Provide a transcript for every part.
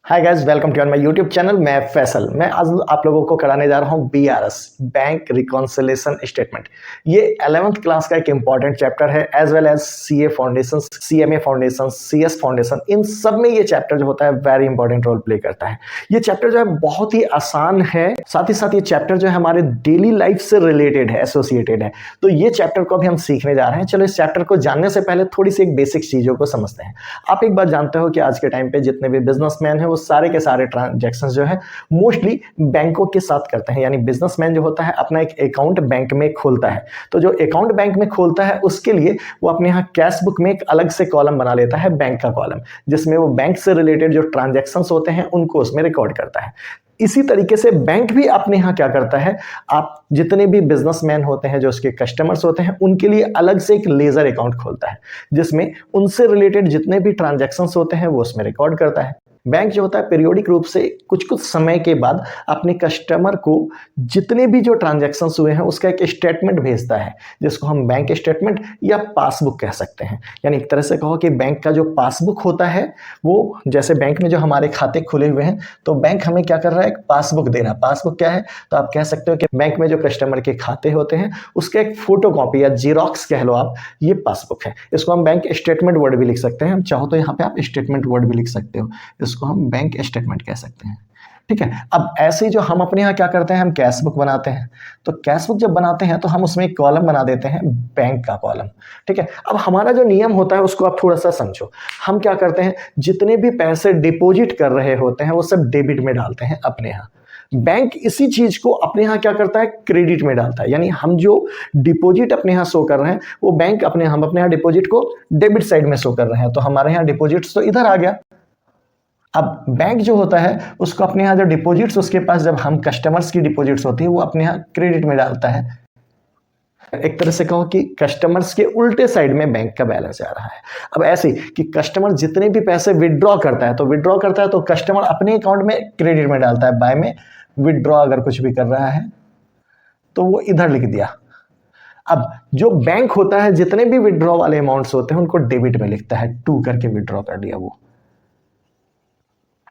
Hi guys, welcome to my YouTube channel. मैं फैसल। मैं आज आप लोगों को कराने जा रहा हूँ BRS बैंक रिकॉन्सिलेशन स्टेटमेंट। ये 11th क्लास का एक इंपॉर्टेंट चैप्टर है, as well as CA foundation, CMA foundation, CS foundation. इन सब में ये चैप्टर जो होता है वेरी इंपॉर्टेंट रोल प्ले करता है। ये चैप्टर जो है बहुत ही आसान है, साथ ही साथ ये चैप्टर जो है हमारे डेली लाइफ से रिलेटेड है, एसोसिएटेड है। तो ये चैप्टर को अभी हम सीखने जा रहे हैं। चलो इस चैप्टर को जानने से पहले थोड़ी सी एक बेसिक चीजों को समझते हैं। आप एक बात जानते हो कि आज के टाइम पे जितने भी बिजनेसमैन हैं वो सारे के सारे ट्रांजैक्शंस जो है मोस्टली बैंकों के साथ करते हैं। यानी बिजनेसमैन जो होता है अपना एक अकाउंट बैंक में खोलता है। तो जो अकाउंट बैंक में खोलता है उसके लिए वो अपने यहाँ कैश बुक में एक अलग से कॉलम बना लेता है, बैंक का कॉलम, जिसमें वो बैंक से रिलेटेड जो ट्रांजैक्शंस होते हैं उनको उसमें रिकॉर्ड करता है। इसी तरीके से बैंक भी अपने यहाँ क्या करता है, आप जितने भी बिजनेसमैन होते हैं जो उसके कस्टमर्स होते हैं उनके लिए अलग से एक लेजर अकाउंट खोलता है, जिसमें उनसे रिलेटेड जितने भी ट्रांजैक्शंस होते हैं वो उसमें रिकॉर्ड करता है। बैंक जो होता है पीरियोडिक रूप से कुछ कुछ समय के बाद अपने कस्टमर को जितने भी जो ट्रांजैक्शंस हुए हैं उसका एक स्टेटमेंट भेजता है, जिसको हम बैंक स्टेटमेंट या पासबुक कह सकते हैं। यानी एक तरह से कहो कि बैंक का जो पासबुक होता है वो, जैसे बैंक में जो हमारे खाते खुले हुए हैं तो बैंक हमें क्या कर रहा है, एक पासबुक दे रहा है। पासबुक क्या है, तो आप कह सकते हो कि बैंक में जो कस्टमर के खाते होते हैं उसका एक फोटो कॉपी या जीरोक्स कह लो आप, ये पासबुक है। इसको हम बैंक स्टेटमेंट वर्ड भी लिख सकते हैं, हम चाहो तो यहाँ पे आप स्टेटमेंट वर्ड भी लिख सकते हो, इसको हम बैंक स्टेटमेंट कह सकते हैं। ठीक है। अब ऐसे ही जो हम अपने यहाँ क्या करते हैं, हम कैश बुक बनाते हैं। तो कैश बुक जब बनाते हैं तो हम उसमें एक कॉलम बना देते हैं, बैंक का कॉलम। ठीक है। अब हमारा जो नियम होता है उसको आप थोड़ा सा समझो। हम क्या करते हैं, जितने भी पैसे डिपॉजिट कर रहे होते हैं वो सब डेबिट में डालते हैं अपने यहाँ। बैंक इसी चीज को अपने यहाँ क्या करता है, क्रेडिट में डालता है। यानी हम जो डिपॉजिट अपने यहाँ शो कर रहे हैं वो बैंक हम अपने यहाँ डिपॉजिट को डेबिट साइड में शो कर रहे हैं। तो हमारे यहाँ डिपॉजिट्स तो इधर आ गया। अब बैंक जो होता है उसको अपने यहाँ जो डिपॉजिट्स उसके पास, जब हम कस्टमर्स की डिपॉजिट्स होती है वो अपने यहाँ क्रेडिट में डालता है। एक तरह से कहो कि कस्टमर्स के उल्टे साइड में बैंक का बैलेंस आ रहा है। अब ऐसे कि कस्टमर जितने भी पैसे विड्रॉ करता है तो कस्टमर अपने अकाउंट में क्रेडिट में डालता है। बाय में विड्रॉ अगर कुछ भी कर रहा है तो वो इधर लिख दिया। अब जो बैंक होता है जितने भी विड्रॉ वाले अमाउंट्स होते हैं उनको डेबिट में लिखता है, टू करके विड्रॉ कर दिया वो।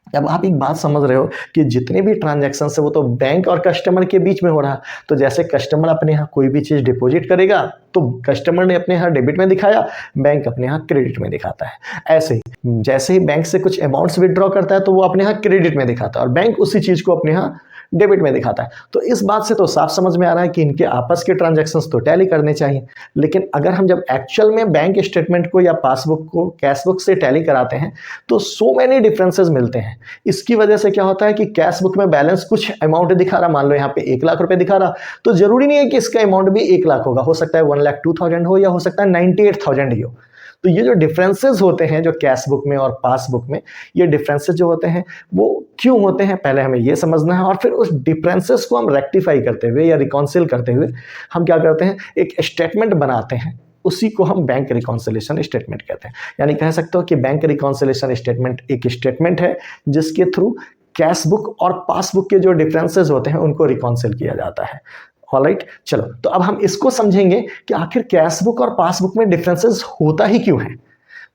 अब आप एक बात समझ रहे हो कि जितने भी ट्रांजैक्शन है वो तो बैंक और कस्टमर के बीच में हो रहा। तो जैसे कस्टमर अपने यहाँ कोई भी चीज डिपॉजिट करेगा तो कस्टमर ने अपने यहाँ डेबिट में दिखाया, बैंक अपने यहाँ क्रेडिट में दिखाता है। ऐसे ही जैसे ही बैंक से कुछ अमाउंट्स विड्रॉ करता है तो वो अपने यहाँ क्रेडिट में दिखाता है और बैंक उसी चीज को अपने यहाँ डेबिट में दिखाता है। तो इस बात से तो साफ समझ में आ रहा है कि इनके आपस के ट्रांजैक्शंस तो टैली करने चाहिए। लेकिन अगर हम जब एक्चुअल में बैंक स्टेटमेंट को या पासबुक को कैश बुक से टैली कराते हैं तो सो मेनी डिफरेंसेस मिलते हैं। इसकी वजह से क्या होता है कि कैश बुक में बैलेंस कुछ अमाउंट दिखा रहा, मान लो यहाँ पे 1 लाख रुपए दिखा रहा, तो जरूरी नहीं है कि इसका अमाउंट भी 1 लाख होगा। हो सकता है 1,02,000 हो या हो सकता है 98,000 ही हो। तो ये जो डिफरेंसेस होते हैं जो कैश बुक में और पासबुक में, ये डिफरेंसेस जो होते हैं वो क्यों होते हैं पहले हमें ये समझना है। और फिर उस डिफरेंसेस को हम रेक्टिफाई करते हुए या रिकॉन्सिल करते हुए हम क्या करते हैं, एक स्टेटमेंट बनाते हैं। उसी को हम बैंक रिकॉन्सिलेशन स्टेटमेंट कहते हैं। यानी कह सकते हो कि बैंक रिकॉन्सिलेशन स्टेटमेंट एक स्टेटमेंट है जिसके थ्रू कैश बुक और पासबुक के जो डिफरेंसेस होते हैं उनको रिकॉन्सिल किया जाता है। ऑलराइट, चलो तो अब हम इसको समझेंगे कि आखिर कैश बुक और पासबुक में डिफरेंसेस होता ही क्यों है।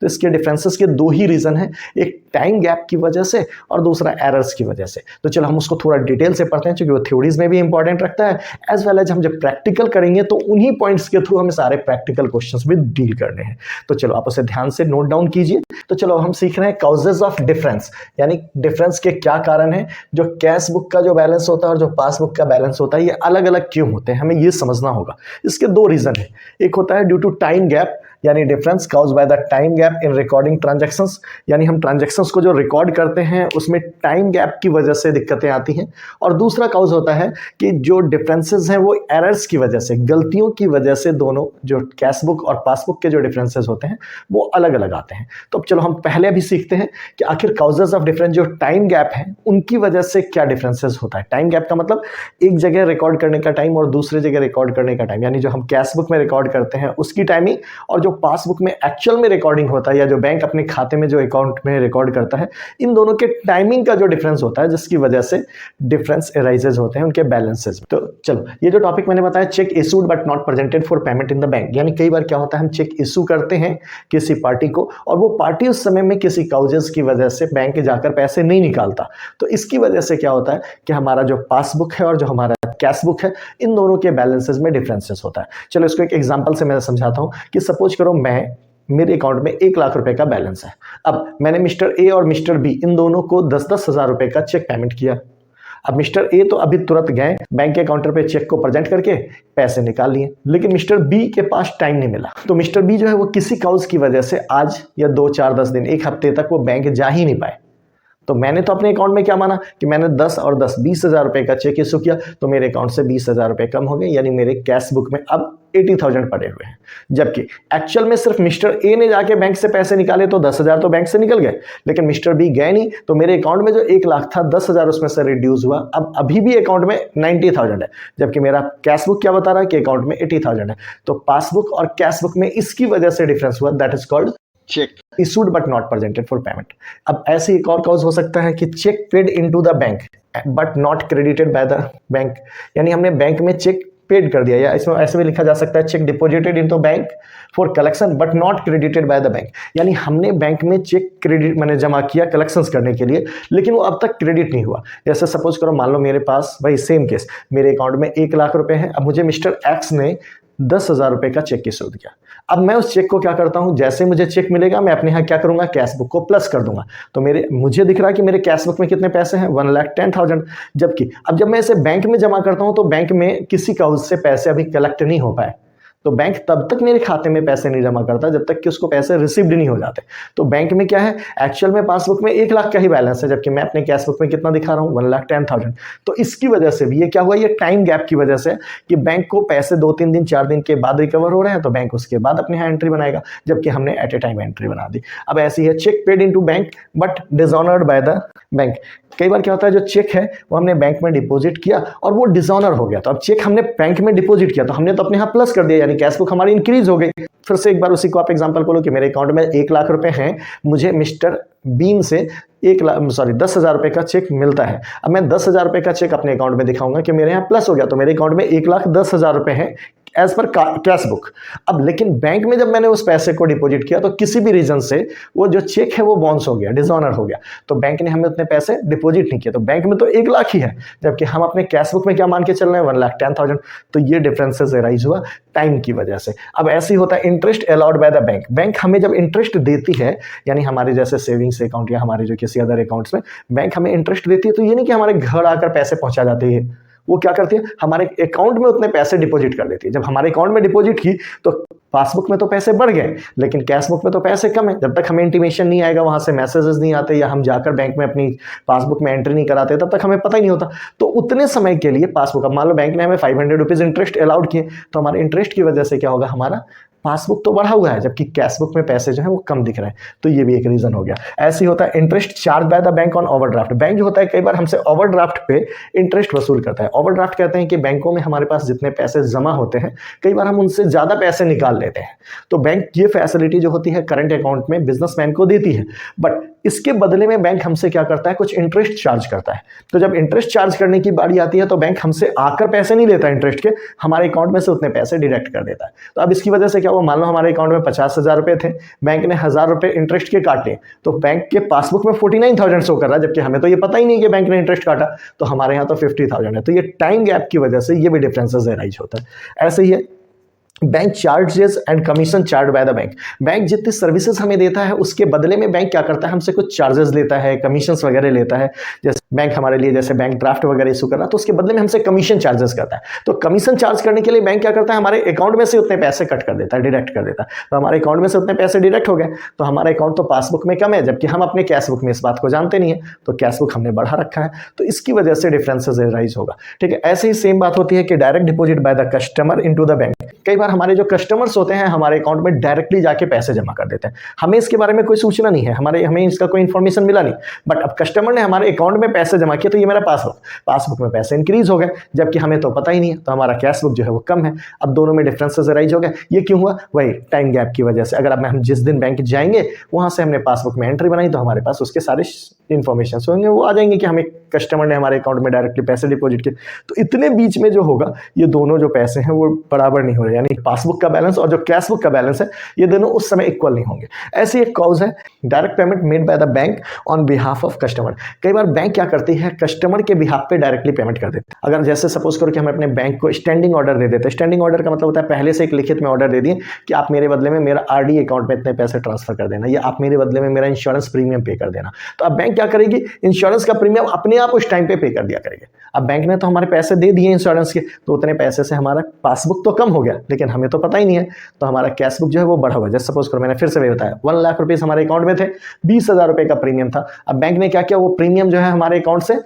तो इसके डिफरेंसेस के 2 ही रीजन हैं, एक टाइम गैप की वजह से और दूसरा एरर्स की वजह से। तो चलो हम उसको थोड़ा डिटेल से पढ़ते हैं, क्योंकि वो थ्योरीज में भी इंपॉर्टेंट रखता है, एज वेल एज हम जब प्रैक्टिकल करेंगे तो उन्हीं पॉइंट्स के थ्रू हमें सारे प्रैक्टिकल क्वेश्चंस भी डील करने हैं। तो चलो आप उसे ध्यान से नोट डाउन कीजिए। तो चलो हम सीख रहे हैं काउजेज ऑफ डिफरेंस, यानी डिफरेंस के क्या कारण है। जो कैश बुक का जो बैलेंस होता है और जो पासबुक का बैलेंस होता है ये अलग अलग क्यों होते हैं, हमें ये समझना होगा। इसके 2 रीजन है। एक होता है ड्यू टू टाइम गैप, यानी difference caused by the time gap in recording transactions, यानी हम ट्रांजैक्शंस को जो रिकॉर्ड करते हैं उसमें टाइम गैप की वजह से दिक्कतें आती हैं। और दूसरा काउज होता है कि जो डिफरेंसेस हैं वो एरर्स की वजह से, गलतियों की वजह से, दोनों जो कैश बुक और पासबुक के जो डिफरेंसेस होते हैं वो अलग अलग आते हैं। तो अब चलो हम पहले अभी सीखते हैं कि आखिर काउजेस ऑफ डिफरेंस, जो टाइम गैप है उनकी वजह से क्या डिफरेंसेस होता है। टाइम गैप का मतलब एक जगह रिकॉर्ड करने का टाइम और दूसरे जगह रिकॉर्ड करने का टाइम, यानी जो हम कैश बुक में रिकॉर्ड करते हैं उसकी टाइमिंग और जो जो पासबुक में एक्चुअल में रिकॉर्डिंग होता है या जो बैंक अपने खाते में जो अकाउंट में रिकॉर्ड करता है, इन दोनों के टाइमिंग का जो डिफरेंस होता है, जिसकी वजह से डिफरेंस अराइजेज होते हैं उनके बैलेंसेज। तो चलो, ये जो टॉपिक मैंने बताया, check issued but not presented for payment in the bank, यानी कई बार क्या होता है हम चेक इशू करते हैं किसी पार्टी को और वो पार्टी उस समय में किसी काउजेस की वजह से बैंक जाकर पैसे नहीं निकालता, तो इसकी वजह से क्या होता है कि हमारा जो पासबुक है और जो हमारा कैश बुक है, इन दोनों के बैलेंसेस में डिफरेंसेस होता है। चलो इसको एक एग्जांपल से मैं समझाता हूं कि सपोज करो मेरे अकाउंट में 1 लाख रुपए का बैलेंस है। अब मैंने मिस्टर ए और मिस्टर बी इन दोनों को 10-10 हजार रुपए का चेक पेमेंट किया। अब मिस्टर ए तो अभी तुरंत गए बैंक के काउंटर पे चेक को प्रेजेंट करके पैसे निकाल लिए, लेकिन मिस्टर बी के पास टाइम नहीं मिला, तो मिस्टर बी जो है वो किसी काउज की वजह से आज या 2-4-10 दिन, 1 हफ्ते तक वो बैंक जा ही नहीं पाए। तो मैंने तो अपने अकाउंट में क्या माना कि मैंने 10 और 10 20 हजार रुपए का चेक इशू किया, तो मेरे अकाउंट से 20 हजार रुपए कम हो गए, यानी मेरे कैश बुक में अब 80,000 पड़े हुए हैं। जबकि एक्चुअल में सिर्फ मिस्टर ए ने जाके बैंक से पैसे निकाले तो 10 हजार तो बैंक से निकल गए, लेकिन मिस्टर बी गए नहीं, तो मेरे अकाउंट में जो 1 लाख था 10 हजार उसमें से रिड्यूस हुआ। अब अभी भी अकाउंट में 90,000 है, जबकि मेरा कैश बुक क्या बता रहा है कि अकाउंट में 80,000 है। तो पासबुक और कैश बुक में इसकी वजह से डिफरेंस हुआ, that is called cheque issued but not presented for payment. अब ऐसे एक और कॉज हो सकता है कि cheque paid into the bank but not credited by the bank, यानी हमने बैंक में चेक पेड कर दिया, या इसमें ऐसे भी लिखा जा सकता है check deposited into bank for collection but not credited by the bank, यानी हमने बैंक में चेक क्रेडिट मैंने जमा किया कलेक्शंस करने के लिए, लेकिन वो अब तक क्रेडिट नहीं हुआ। जैसे सपोज करो, मान लो मेरे पास भाई सेम केस, मेरे अकाउंट में 1 लाख रुपए हैं, अब मुझे मिस्टर एक्स ने 10 हजार रुपए का चेक इशू दिया। अब मैं उस चेक को क्या करता हूं, जैसे मुझे चेक मिलेगा मैं अपने यहाँ क्या करूंगा, कैश बुक को प्लस कर दूंगा। तो मुझे दिख रहा है कि मेरे कैश बुक में कितने पैसे हैं, 1,10,000। जबकि अब जब मैं इसे बैंक में जमा करता हूं तो बैंक में किसी काउज से पैसे अभी कलेक्ट नहीं हो पाए, तो बैंक तब तक मेरे खाते में पैसे नहीं जमा करता जब तक कि उसको पैसे रिसीव्ड नहीं हो जाते। तो बैंक में क्या है, एक्चुअल में पासबुक में 1 लाख का ही बैलेंस है, जबकि मैं अपने कैश बुक में कितना दिखा रहा हूँ, 1,10,000। तो इसकी वजह से भी ये क्या हुआ, ये टाइम गैप की वजह से कि बैंक को पैसे 2-3 दिन 4 दिन के बाद रिकवर हो रहे हैं, तो बैंक उसके बाद अपने यहाँ एंट्री बनाएगा, जबकि हमने एट ए टाइम एंट्री बना दी। अब ऐसी है cheque paid into bank but dishonoured by the bank. कई बार क्या होता है, जो चेक है वो हमने बैंक में डिपॉजिट किया और वो डिसऑनर हो गया, तो अब चेक हमने बैंक में डिपॉजिट किया तो हमने तो अपने यहाँ प्लस कर दिया, यानी कैश बुक हमारी इंक्रीज हो गई। फिर से एक बार उसी को आप एग्जांपल को लो कि मेरे अकाउंट में 1 लाख रुपए हैं, मुझे मिस्टर बीन से 10 हजार रुपए का चेक मिलता है। अब मैं 10 हजार रुपए का चेक अपने अकाउंट में दिखाऊंगा कि मेरे यहाँ प्लस हो गया, तो मेरे अकाउंट में 1,10,000 रुपए हैं एज पर कैश बुक। अब लेकिन बैंक में जब मैंने उस पैसे को डिपॉजिट किया तो किसी भी रीजन से वो जो चेक है वो बाउंस हो गया, डिसऑनर हो गया, तो बैंक ने हमें उतने पैसे डिपॉजिट नहीं किए। तो बैंक में तो 1 लाख ही है, जबकि हम अपने कैश बुक में क्या मान के चल रहे हैं, 1,10,000। तो ये डिफरेंसेस अराइज हुआ टाइम की वजह से। अब ऐसे ही होता है interest allowed by the bank. Bank हमें जब इंटरेस्ट देती है, यानी हमारे जैसे सेविंग्स अकाउंट या हमारे जो किसी अदर अकाउंट्स में बैंक हमें इंटरेस्ट देती है, तो ये नहीं कि हमारे घर आकर पैसे पहुंचा जाते हैं, वो क्या करती है, हमारे अकाउंट में उतने पैसे डिपॉजिट कर देती है। जब हमारे अकाउंट में डिपॉजिट की तो पासबुक में तो पैसे बढ़ गए, लेकिन कैश बुक में तो पैसे कम है। जब तक हमें इंटीमेशन नहीं आएगा, वहां से मैसेजेस नहीं आते या हम जाकर बैंक में अपनी पासबुक में एंट्री नहीं कराते, तब तक हमें पता ही नहीं होता। तो उतने समय के लिए पासबुक, अब मान लो बैंक ने हमें 500 रुपीज इंटरेस्ट अलाउड किए, तो हमारे इंटरेस्ट की वजह से क्या होगा, हमारा पासबुक तो बढ़ा हुआ है, जबकि कैश बुक में पैसे जो है वो कम दिख रहे हैं, तो ये भी एक रीजन हो गया। ऐसे ही होता है interest charge by the bank on overdraft. Bank जो होता है कई बार हमसे ओवरड्राफ्ट पे इंटरेस्ट वसूल करता है। ओवरड्राफ्ट कहते हैं कि बैंकों में हमारे पास जितने पैसे जमा होते हैं, कई बार हम उनसे ज्यादा पैसे निकाल लेते हैं, तो बैंक ये फैसिलिटी जो होती है करंट अकाउंट में बिजनेसमैन को देती है, बट इसके बदले में बैंक हमसे क्या करता है, कुछ इंटरेस्ट चार्ज करता है। तो जब इंटरेस्ट चार्ज करने की बारी आती है तो बैंक हमसे आकर पैसे नहीं लेता इंटरेस्ट के, हमारे अकाउंट में से उतने पैसे डिडक्ट कर देता है। तो अब इसकी वजह से क्या हुआ, मान लो हमारे अकाउंट में 50,000 रुपए थे, बैंक ने 1,000 रुपए इंटरेस्ट के काटे, तो बैंक के पासबुक में 49,000 शो कर रहा है, जबकि हमें तो ये पता ही नहीं कि बैंक ने इंटरेस्ट काटा, तो हमारे यहाँ तो 50,000 है। तो ये टाइम गैप की वजह से ये भी डिफरेंसेस अराइज होता है। ऐसे ही है bank charges and commission charge by the bank. Bank जितनी सर्विसेज हमें देता है उसके बदले में बैंक क्या करता है, हमसे कुछ चार्जेस लेता है, कमीशंस वगैरह लेता है। जैसे बैंक हमारे लिए जैसे बैंक ड्राफ्ट वगैरह इशू कर रहा है, तो उसके बदले में हमसे कमीशन चार्जेस करता है। तो कमीशन चार्ज करने के लिए बैंक क्या करता है, हमारे अकाउंट में से उतने पैसे कट कर देता है, डिडक्ट कर देता है। तो हमारे अकाउंट में से उतने पैसे डिडक्ट हो गए, तो हमारा अकाउंट तो पासबुक में कम है, जबकि हम अपने कैश बुक में इस बात को जानते नहीं है, तो कैश बुक हमने बढ़ा रखा है, तो इसकी वजह से डिफरेंसेस राइज होगा। ठीक है, ऐसे ही सेम बात होती है कि direct deposit by the customer into the bank. कई बार बार हमारे जो कस्टमर्स होते हैं हमारे अकाउंट में डायरेक्टली जाके पैसे जमा कर देते हैं, हमें इसके बारे में कोई सूचना नहीं है, हमें इसका कोई इन्फॉर्मेशन मिला नहीं, बट अब कस्टमर ने हमारे अकाउंट में पैसे जमा किए तो ये मेरा पासबुक में पैसे इंक्रीज हो गए, जबकि हमें तो पता ही नहीं है, तो हमारा कैश बुक जो है वो कम है। अब दोनों में डिफरेंसेस राइज हो गए। ये क्यों हुआ? वही टाइम गैप की वजह से। अगर अब हम जिस दिन बैंक जाएंगे वहां से हमने पासबुक में एंट्री बनाई तो हमारे पास उसके सारे इन्फॉर्मेशन होंगे, वो आ जाएंगे कि हमें कस्टमर ने हमारे अकाउंट में डायरेक्टली पैसे डिपॉजिट किए। तो इतने बीच में जो होगा ये दोनों जो पैसे हैं वो बराबर नहीं हो रहे, यानी पासबुक का बैलेंस और जो कैश बुक का बैलेंस है ये दोनों उस समय इक्वल नहीं होंगे। ऐसी एक कॉज है direct payment made by the bank on behalf of customer. कई बार बैंक क्या करती है, कस्टमर के बिहाफ पे डायरेक्टली पेमेंट कर देते हैं। अगर जैसे सपोज करो कि हम अपने बैंक को स्टैंडिंग ऑर्डर दे देते हैं, स्टैंडिंग ऑर्डर का मतलब होता है पहले से एक लिखित में ऑर्डर दे दिए कि आप मेरे बदले में मेरा आरडी अकाउंट में इतने पैसे ट्रांसफर कर देना, या आप मेरे बदले में मेरा इंश्योरेंस प्रीमियम पे कर देना। तो अब बैंक क्या करेगी, इंश्योरेंस का प्रीमियम अपने आप उस टाइम पे कर दिया करेगी। अब बैंक ने तो हमारे पैसे दे दिए इंश्योरेंस के, तो उतने पैसे से हमारा पासबुक तो कम हो गया, लेकिन हमें तो पता ही नहीं है, तो हमारा कैश बुक जो है वो बढ़ा हुआ है। जैसे सपोज करो मैंने फिर से वही बताया 1 लाख रुपीस हमारे अकाउंट में थे, 20,000 रुपए का प्रीमियम था। अब बैंक ने क्या किया, वो प्रीमियम जो है हमारे अकाउंट से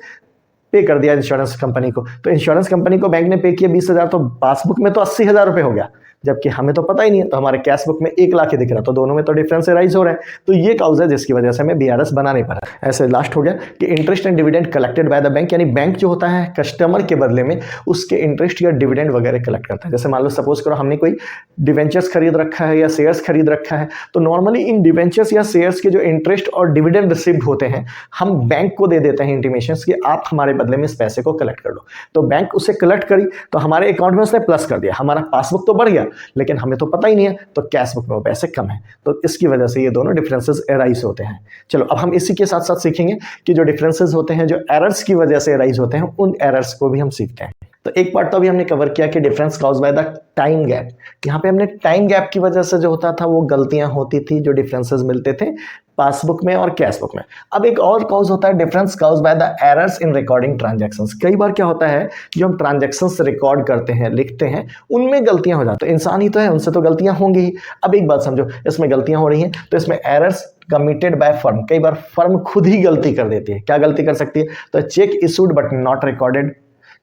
पे कर दिया इंश्योरेंस कंपनी को। तो इंश्योरेंस कंपनी को बैंक ने पे किया 20,000, तो पासबुक में तो 80,000 रुपए हो गया, जबकि हमें तो पता ही नहीं है, तो हमारे कैश बुक में 1 लाख ही दिख रहा, तो दोनों में तो डिफरेंस राइज हो रहा है। तो ये काउज है जिसकी वजह से हमें बीआरएस बना नहीं पा रहा। ऐसे लास्ट हो गया कि interest and dividend collected by the bank, यानी बैंक जो होता है कस्टमर के बदले में उसके इंटरेस्ट या डिविडेंड वगैरह कलेक्ट करता है। जैसे मान लो सपोज करो हमने कोई डिवेंचर्स खरीद रखा है या शेयर्स खरीद रखा है, तो नॉर्मली इन डिवेंचर्स या शेयर्स के जो इंटरेस्ट और डिविडेंड रिसीव्ड होते हैं हम बैंक को दे देते हैं इंटीमेशन कि आप हमारे बदले में इस पैसे को कलेक्ट कर लो। तो बैंक उसे कलेक्ट करी तो हमारे अकाउंट में उसने प्लस कर दिया, हमारा पासबुक तो बढ़ गया लेकिन हमें तो पता ही नहीं है, तो कैश बुक में वो पैसे कम है। तो इसकी वजह से ये दोनों डिफरेंसेस एराइज होते हैं। चलो अब हम इसी के साथ साथ सीखेंगे कि जो डिफरेंसेस होते हैं जो एरर्स की वजह से एराइज होते हैं उन एरर्स को भी हम सीखते हैं। तो एक पार्ट तो अभी हमने कवर किया कि difference cause by the time gap. यहाँ पे हमने टाइम गैप की वजह से जो होता था वो गलतियां होती थी, जो डिफरेंसेस मिलते थे पासबुक में और कैश बुक में। अब एक और कॉज होता है difference cause by the errors in recording transactions. कई बार क्या होता है जो हम ट्रांजैक्शंस रिकॉर्ड करते हैं, लिखते हैं, उनमें गलतियां हो जाती हैं। तो इंसान ही तो है, उनसे तो गलतियां होंगी ही। अब एक बात समझो, इसमें गलतियां हो रही हैं तो इसमें एरर्स कमिटेड बाय फर्म। कई बार फर्म खुद ही गलती कर देती है। क्या गलती कर सकती है? तो check issued but not recorded,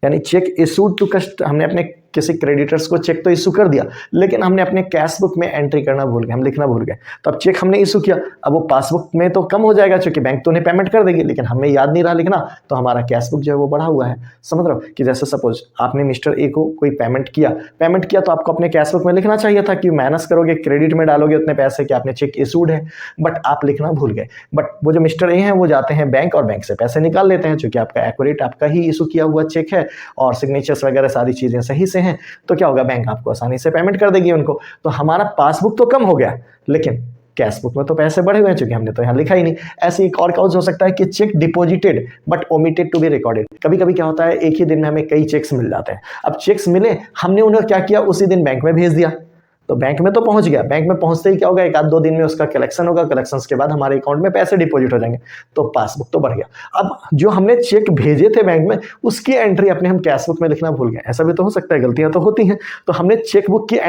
यानी चेक इशूड टू हमने अपने किसी क्रेडिटर्स को चेक तो इशू कर दिया लेकिन हमने अपने कैश बुक में एंट्री करना भूल गए, हम लिखना भूल गए। तो अब चेक हमने इशू किया, अब वो पासबुक में तो कम हो जाएगा क्योंकि बैंक तो उन्हें पेमेंट कर देगी, लेकिन हमें याद नहीं रहा लिखना, तो हमारा कैश बुक जो है वो बढ़ा हुआ है। समझ रहे हो कि जैसे सपोज आपने मिस्टर ए को कोई पेमेंट किया तो आपको अपने कैश बुक में लिखना चाहिए था कि माइनस करोगे, क्रेडिट में डालोगे उतने पैसे कि आपने चेक इशूड है, बट आप लिखना भूल गए। बट वो जो मिस्टर ए हैं वो जाते हैं बैंक और बैंक से पैसे निकाल लेते हैं, क्योंकि आपका एक्यूरेट आपका ही इशू किया हुआ चेक है और सिग्नेचर्स वगैरह सारी चीजें सही से हैं, तो क्या होगा, बैंक आपको आसानी से पेमेंट कर देगी उनको। तो हमारा पासबुक तो कम हो गया लेकिन कैश बुक में तो पैसे बढ़े हुए हैं क्योंकि हमने तो यहाँ लिखा ही नहीं। ऐसे एक और कॉज हो सकता है कि cheque deposited but omitted to be recorded. कभी कभी क्या होता है एक ही दिन में हमें कई चेक्स मिल जाते हैं। अब चेक्स मिले, हमने उन्हें क्या किया, उसी दिन बैंक में भेज दिया, तो बैंक में तो पहुंच गया, बैंक में पहुंचते ही क्या होगा, 1-2 दिन में उसका कलेक्शन होगा, कलेक्शन के बाद हमारे अकाउंट में पैसे डिपॉजिट हो जाएंगे, तो पासबुक तो बढ़ गया। अब जो हमने चेक भेजे थे बैंक में उसकी एंट्री अपने हम कैश बुक में लिखना भूल गए। ऐसा भी तो हो सकता है, गलतियां तो होती हैं। तो हमने चेकबुक की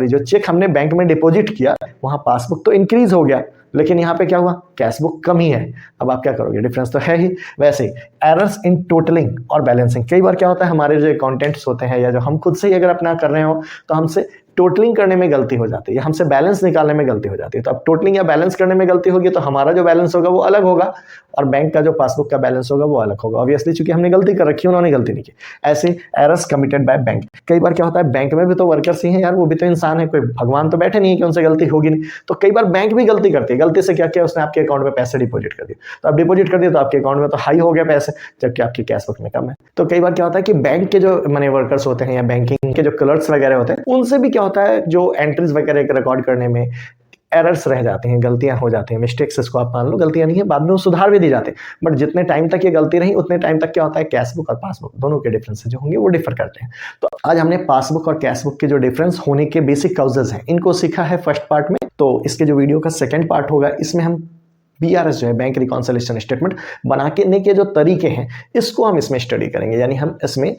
जो चेक हमने बैंक में डिपॉजिट किया वहां पासबुक तो इंक्रीज हो गया लेकिन यहाँ पे क्या हुआ, कैश बुक कम ही है। अब आप क्या करोगे, डिफरेंस तो है ही। वैसे एरर्स इन टोटलिंग और बैलेंसिंग। कई बार क्या होता है हमारे जो अकाउंटेंट्स होते हैं या जो हम खुद से ही अगर अपना कर रहे हो तो हमसे टोटलिंग करने में गलती हो जाती है, हमसे बैलेंस निकालने में गलती हो जाती है। तो अब टोटलिंग या बैलेंस करने में गलती होगी तो हमारा जो बैलेंस होगा वो अलग होगा और बैंक का जो पासबुक का बैलेंस होगा वो अलग होगा, ऑब्वियसली, चूंकि हमने गलती कर रखी है, उन्होंने गलती नहीं की। ऐसे एरर्स कमिटेड बाय बैंक। कई बार क्या होता है बैंक में भी तो वर्कर्स ही हैं यार, वो भी तो इंसान है, कोई भगवान तो बैठे नहीं है कि उनसे गलती होगी नहीं। तो कई बार बैंक भी गलती करती है। गलती से क्या किया, उसने आपके अकाउंट में पैसे डिपॉजिट कर दिए, तो आप डिपॉजिट कर दिए तो आपके अकाउंट में तो हाई हो गया पैसे, जबकि आपके कैश बुक में कम है। तो कई बार क्या होता है कि बैंक के जो मनी वर्कर्स होते हैं या बैंकिंग के जो क्लर्क्स वगैरह होते हैं उनसे भी क्या होता है जो एंट्रीज वगैरह रिकॉर्ड करने में एरर्स रह जाते हैं, गलतियां हो जाती हैं, मिस्टेक्स, इसको आप मान लो गलतियां नहीं है, बाद में वो सुधार भी दी जाते हैं। बट जितने टाइम तक ये गलती रही उतने टाइम तक क्या होता है, कैश बुक और पासबुक दोनों के डिफरेंसेस जो होंगे वो डिफर करते हैं। तो आज हमने पासबुक और कैश बुक के जो डिफरेंस होने के बेसिक काउजेस हैं इनको सीखा है फर्स्ट पार्ट में। तो इसके जो वीडियो का सेकेंड पार्ट होगा इसमें हम बीआरएस जो है बैंक रिकॉन्सिलिएशन स्टेटमेंट बनाने के जो तरीके हैं इसको हम इसमें स्टडी करेंगे, यानी हम इसमें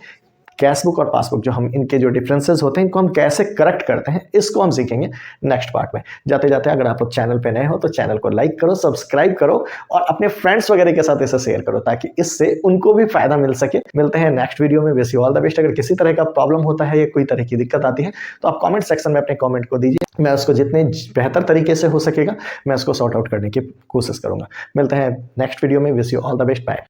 कैशबुक और पासबुक जो हम इनके जो डिफरेंसेस होते हैं इनको हम कैसे करेक्ट करते हैं इसको हम सीखेंगे नेक्स्ट पार्ट में। जाते जाते अगर आप लोग चैनल पे नए हो तो चैनल को लाइक करो, सब्सक्राइब करो और अपने फ्रेंड्स वगैरह के साथ इसे शेयर करो ताकि इससे उनको भी फायदा मिल सके। मिलते हैं नेक्स्ट वीडियो में। Wish you all the best. अगर किसी तरह का प्रॉब्लम होता है या कोई तरह की दिक्कत आती है तो आप कमेंट सेक्शन में अपने कमेंट को दीजिए, मैं उसको जितने बेहतर तरीके से हो सकेगा मैं उसको सॉर्ट आउट करने की कोशिश करूंगा। मिलते हैं नेक्स्ट वीडियो में। Wish you all the best. Bye.